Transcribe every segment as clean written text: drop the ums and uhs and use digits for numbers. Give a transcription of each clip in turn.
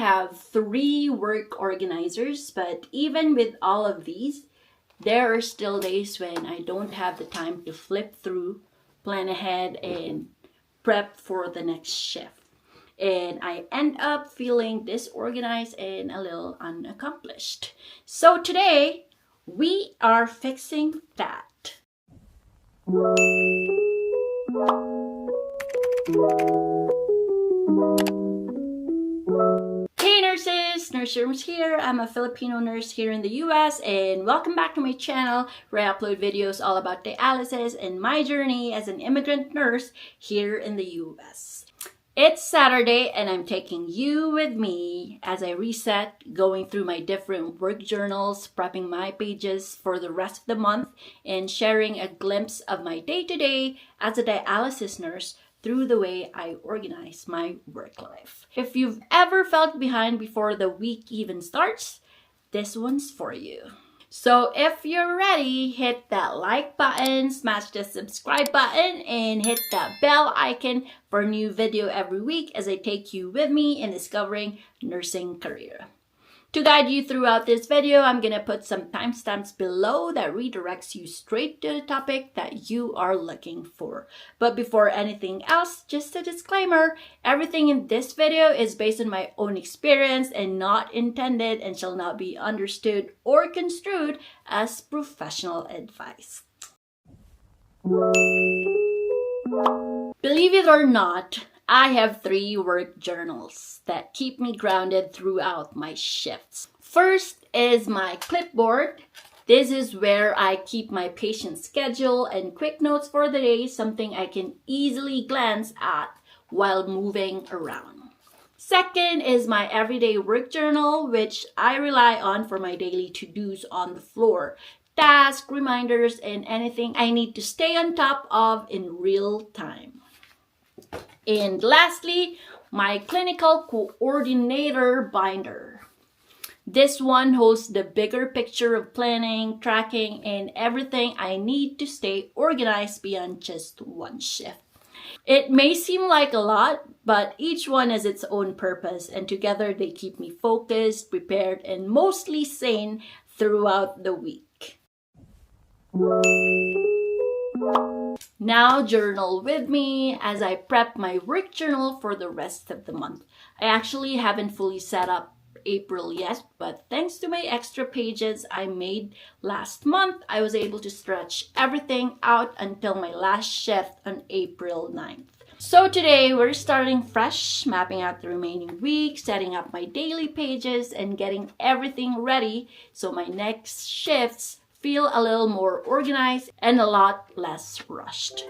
have 3 work organizers, but even with all of these, there are still days when I don't have the time to flip through, plan ahead, and prep for the next shift. And I end up feeling disorganized and a little unaccomplished. So today, we are fixing that. Hey nurses, Nurse Rooms here. I'm a Filipino nurse here in the US, and welcome back to my channel where I upload videos all about dialysis and my journey as an immigrant nurse here in the US. It's Saturday and I'm taking you with me as I reset, going through my different work journals, prepping my pages for the rest of the month, and sharing a glimpse of my day-to-day as a dialysis nurse through the way I organize my work life. If you've ever felt behind before the week even starts, this one's for you. So if you're ready, hit that like button, smash the subscribe button, and hit that bell icon for a new video every week as I take you with me in discovering nursing career. To guide you throughout this video, I'm going to put some timestamps below that redirects you straight to the topic that you are looking for. But before anything else, just a disclaimer, everything in this video is based on my own experience and not intended and shall not be understood or construed as professional advice. Believe it or not, I have 3 work journals that keep me grounded throughout my shifts. First is my Clipboard. This is where I keep my patient schedule and quick notes for the day, something I can easily glance at while moving around. Second is my everyday work journal, which I rely on for my daily to-dos on the floor, tasks, reminders, and anything I need to stay on top of in real time. And lastly, my clinical coordinator binder. This one holds the bigger picture of planning, tracking, and everything I need to stay organized beyond just one shift. It may seem like a lot, but each one has its own purpose, and together they keep me focused, prepared, and mostly sane throughout the week. Now journal with me as I prep my work journal for the rest of the month. I actually haven't fully set up April yet, but thanks to my extra pages I made last month, I was able to stretch everything out until my last shift on April 9th. So today we're starting fresh, mapping out the remaining week, setting up my daily pages, and getting everything ready so my next shifts feel a little more organized and a lot less rushed.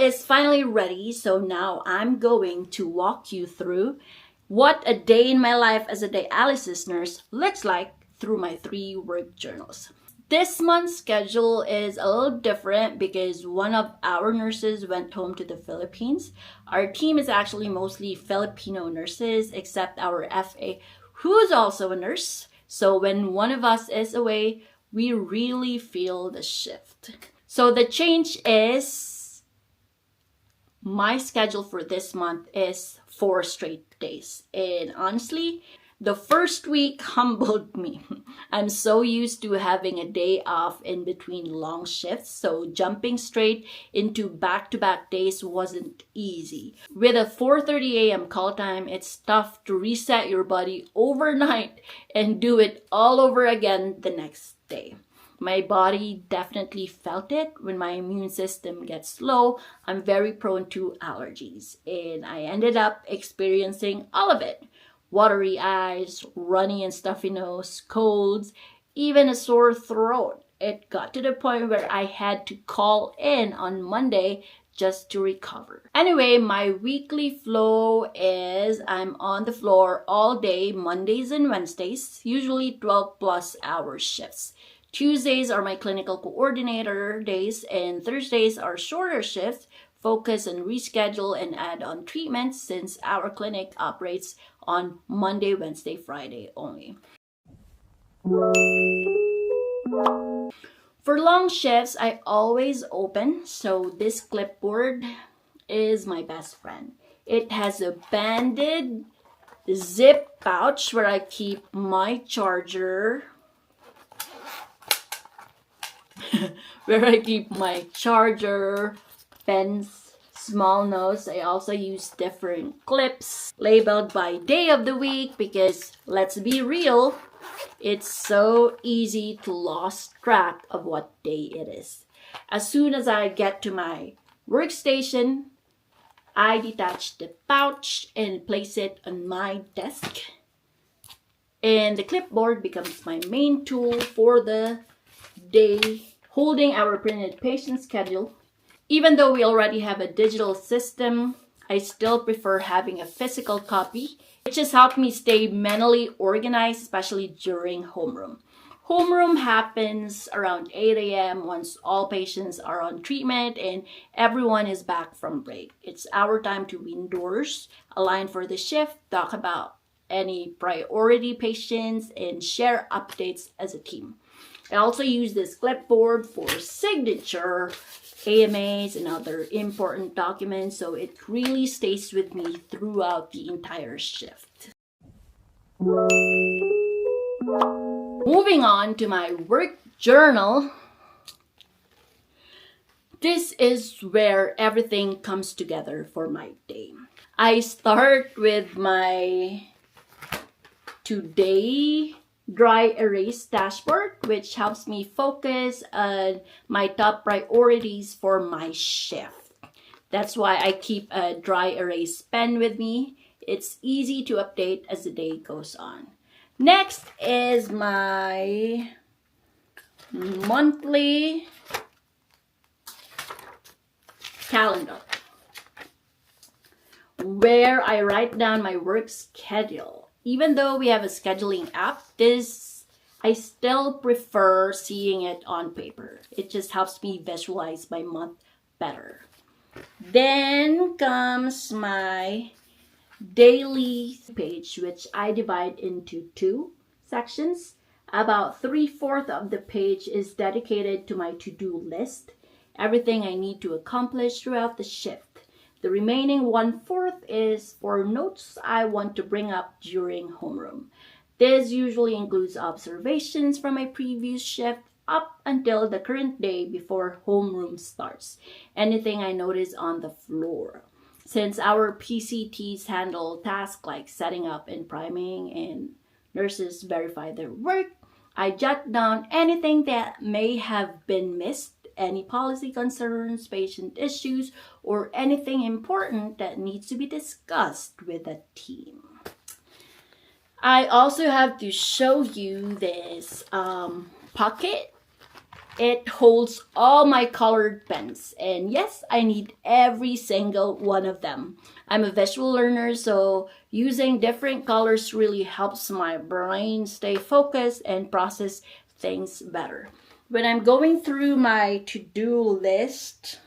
is finally ready, so now I'm going to walk you through what a day in my life as a dialysis nurse looks like through my 3 work journals. This month's schedule is a little different because one of our nurses went home to the Philippines. Our team is actually mostly Filipino nurses, except our FA, who's also a nurse. So when one of us is away, we really feel the shift. So the change is my schedule for this month is 4 straight days. And honestly, the first week humbled me. I'm so used to having a day off in between long shifts, so jumping straight into back-to-back days wasn't easy. With a 4:30 a.m. call time, it's tough to reset your body overnight and do it all over again the next day. My body definitely felt it. When my immune system gets low, I'm very prone to allergies, and I ended up experiencing all of it. Watery eyes, runny and stuffy nose, colds, even a sore throat. It got to the point where I had to call in on Monday just to recover. Anyway, my weekly flow is I'm on the floor all day, Mondays and Wednesdays, usually 12 plus hour shifts. Tuesdays are my clinical coordinator days, and Thursdays are shorter shifts, focus and reschedule and add on treatments since our clinic operates on Monday, Wednesday, Friday only. For long shifts, I always open, so this clipboard is my best friend. It has a banded zip pouch where I keep my charger, pens, small notes. I also use different clips labeled by day of the week because, let's be real, it's so easy to lose track of what day it is. As soon as I get to my workstation, I detach the pouch and place it on my desk. And the clipboard becomes my main tool for the day, holding our printed patient schedule. Even though we already have a digital system, I still prefer having a physical copy. It just helped me stay mentally organized, especially during homeroom. Homeroom happens around 8 a.m. once all patients are on treatment and everyone is back from break. It's our time to indoors, align for the shift, talk about any priority patients, and share updates as a team. I also use this clipboard for signature, AMAs, and other important documents, so it really stays with me throughout the entire shift. Moving on to my work journal. This is where everything comes together for my day. I start with my today dry erase dashboard, which helps me focus on my top priorities for my shift. That's why I keep a dry erase pen with me. It's easy to update as the day goes on. Next is my monthly calendar, where I write down my work schedule. Even though we have a scheduling app, I still prefer seeing it on paper. It just helps me visualize my month better. Then comes my daily page, which I divide into 2 sections. About 3/4 of the page is dedicated to my to-do list, everything I need to accomplish throughout the shift. The remaining 1/4 is for notes I want to bring up during homeroom. This usually includes observations from my previous shift up until the current day before homeroom starts. Anything I notice on the floor. Since our PCTs handle tasks like setting up and priming and nurses verify their work, I jot down anything that may have been missed, any policy concerns, patient issues, or anything important that needs to be discussed with the team. I also have to show you this pocket It holds all my colored pens, and yes, I need every single one of them. I'm a visual learner, so using different colors really helps my brain stay focused and process things better. When I'm going through my to-do list,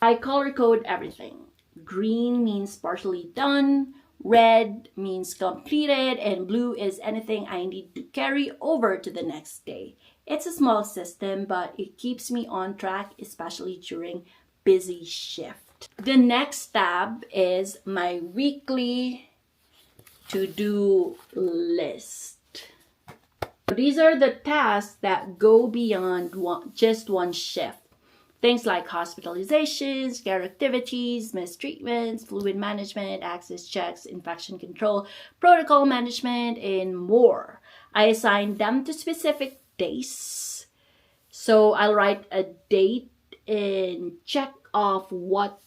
I color code everything. Green means partially done, red means completed, and blue is anything I need to carry over to the next day. It's a small system, but it keeps me on track, especially during busy shift. The next tab is my weekly to-do list. These are the tasks that go beyond just one shift. Things like hospitalizations, care activities, mistreatments, fluid management, access checks, infection control, protocol management, and more. I assign them to specific days. So I'll write a date and check off what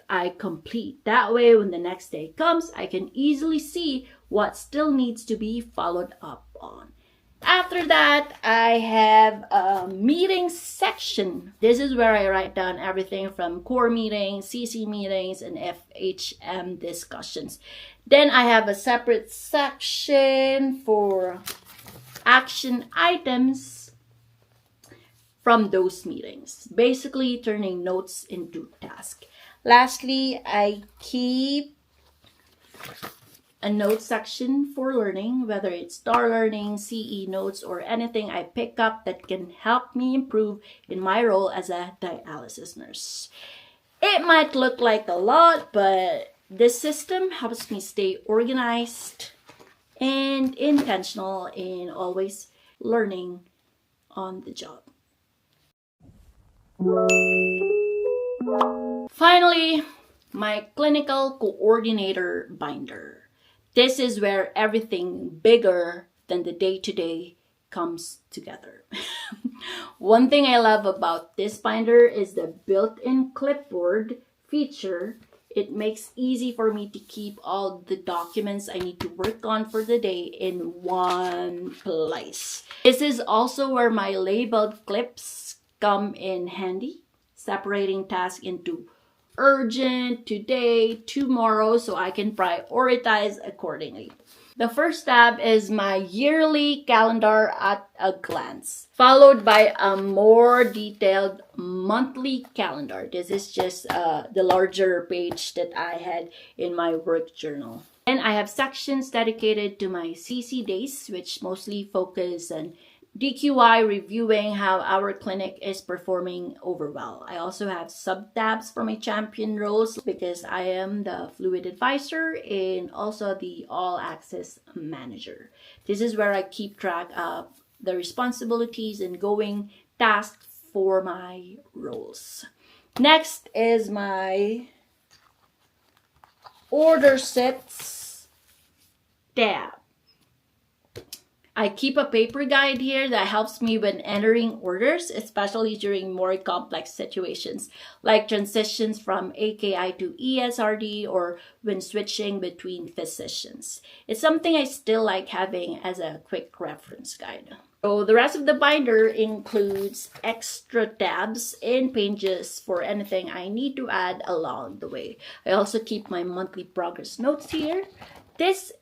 I complete. That way, when the next day comes, I can easily see what still needs to be followed up on. After that, I have a meeting section. This is where I write down everything from core meetings, CC meetings, and FHM discussions. Then I have a separate section for action items from those meetings. Basically, turning notes into tasks. Lastly, I keep a note section for learning, whether it's STAR learning, CE notes, or anything I pick up that can help me improve in my role as a dialysis nurse. It might look like a lot, but this system helps me stay organized and intentional and always learning on the job. Finally, my clinical coordinator binder. This is where everything bigger than the day-to-day comes together. One thing I love about this binder is the built-in clipboard feature. It makes it easy for me to keep all the documents I need to work on for the day in one place. This is also where my labeled clips come in handy, separating tasks into urgent, today, tomorrow, so I can prioritize accordingly. The first tab is my yearly calendar at a glance, followed by a more detailed monthly calendar. This is just the larger page that I had in my work journal. Then I have sections dedicated to my CC days, which mostly focus on DQI reviewing how our clinic is performing overall. I also have sub-tabs for my champion roles because I am the fluid advisor and also the all access manager. This is where I keep track of the responsibilities and going tasks for my roles. Next is my order sets tab. I keep a paper guide here that helps me when entering orders, especially during more complex situations like transitions from AKI to ESRD or when switching between physicians. It's something I still like having as a quick reference guide. So the rest of the binder includes extra tabs and pages for anything I need to add along the way. I also keep my monthly progress notes here. This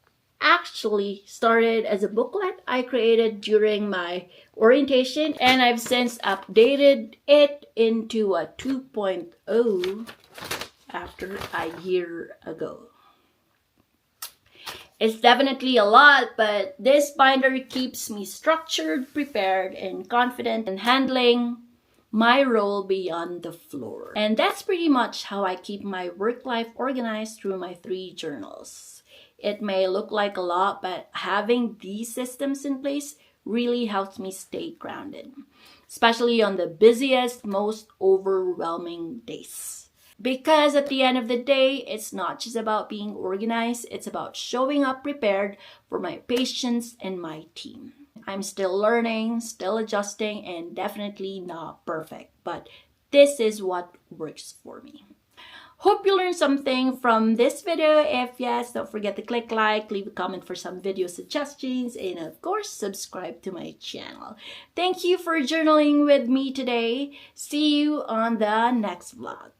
actually started as a booklet I created during my orientation, and I've since updated it into a 2.0 after a year ago. It's definitely a lot, but this binder keeps me structured, prepared, and confident in handling my role beyond the floor. And that's pretty much how I keep my work life organized through my 3 journals. It may look like a lot, but having these systems in place really helps me stay grounded, especially on the busiest, most overwhelming days. Because at the end of the day, it's not just about being organized, it's about showing up prepared for my patients and my team. I'm still learning, still adjusting, and definitely not perfect, but this is what works for me. Hope you learned something from this video. If yes, don't forget to click like, leave a comment for some video suggestions, and of course, subscribe to my channel. Thank you for journaling with me today. See you on the next vlog.